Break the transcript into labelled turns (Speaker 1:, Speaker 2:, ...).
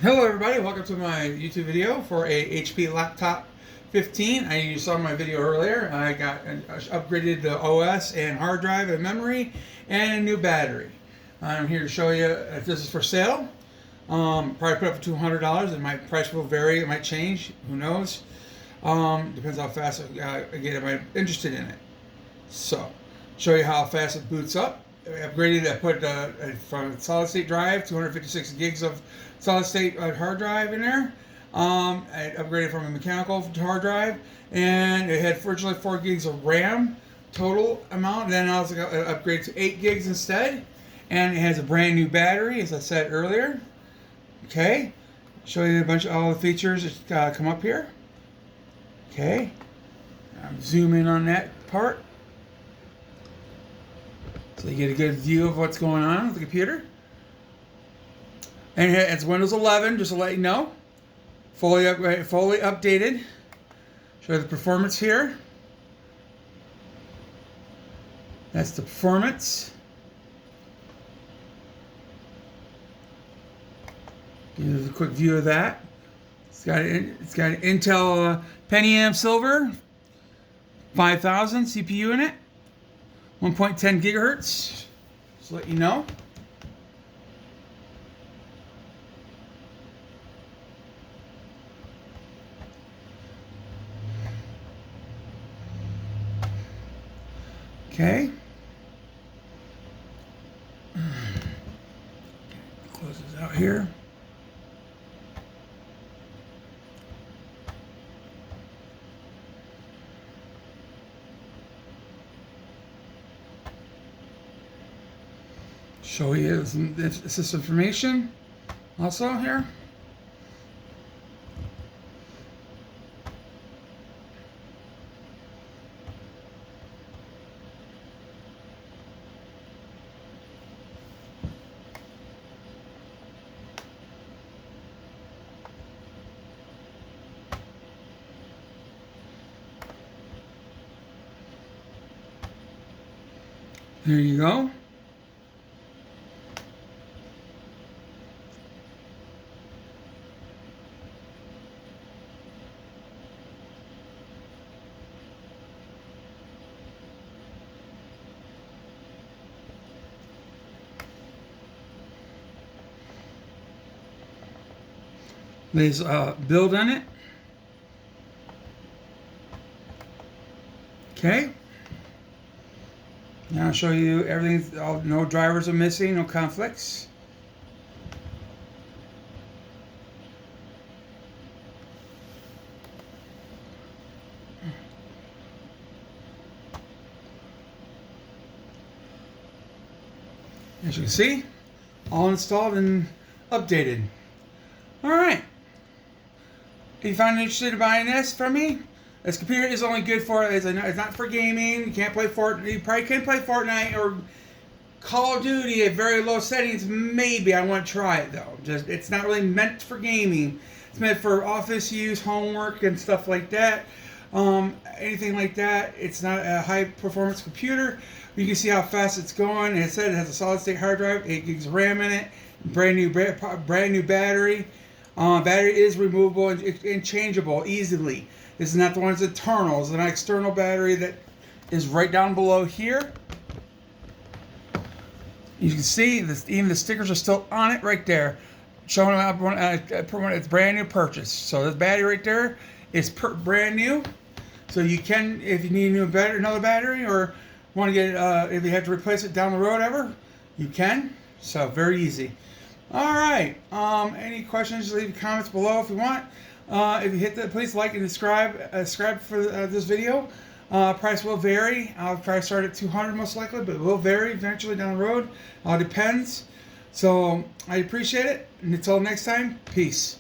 Speaker 1: Hello everybody, welcome to my YouTube video for a HP laptop 15. You saw my video earlier. I upgraded the OS and hard drive and memory and a new battery. I'm here to show you if this is for sale. Probably put up for $200 and my price will vary, it might change, who knows. Depends how fast I get if I'm interested in it. So, show you how fast it boots up. I upgraded, I put from solid state drive, 256 gigs of solid state hard drive in there. I upgraded from a mechanical hard drive, and it had virtually 4 gigs of RAM total amount. Then I also got upgraded to 8 gigs instead, and it has a brand new battery, as I said earlier. Okay, show you a bunch of all the features that come up here. Okay, I'm zoom in on that part. So you get a good view of what's going on with the computer. And it's Windows 11, just to let you know. Fully updated. Show you the performance here. That's the performance. Give you a quick view of that. It's got an Intel Pentium Silver 5000 CPU in it. 1.10 gigahertz, just to let you know. Okay. Close this out here. Show you this information also here. There you go. There's build on it. Okay. Now I'll show you everything. No drivers are missing, no conflicts. As you can see, all installed and updated. All right. If you find it interested in buying this from me, this computer is only good for, it's not for gaming. You can't play Fortnite. You probably can play Fortnite or Call of Duty at very low settings. Maybe. I want to try it though. It's not really meant for gaming. It's meant for office use, homework, and stuff like that. Anything like that. It's not a high performance computer. You can see how fast it's going. It said it has a solid state hard drive, 8 gigs of RAM in it, brand new battery. Battery is removable and changeable easily. This is not the one that's internal. It's an external battery that is right down below here. You can see this, even the stickers are still on it right there, showing up it's brand new purchase. So this battery right there is brand new. So you can, if you need another battery, or want to get if you have to replace it down the road ever, you can. So very easy. All right. Any questions? Leave comments below if you want. If you hit that, please like and subscribe for this video. Price will vary. I'll probably start at $200 most likely, but it will vary eventually down the road. Depends. So I appreciate it. And until next time, peace.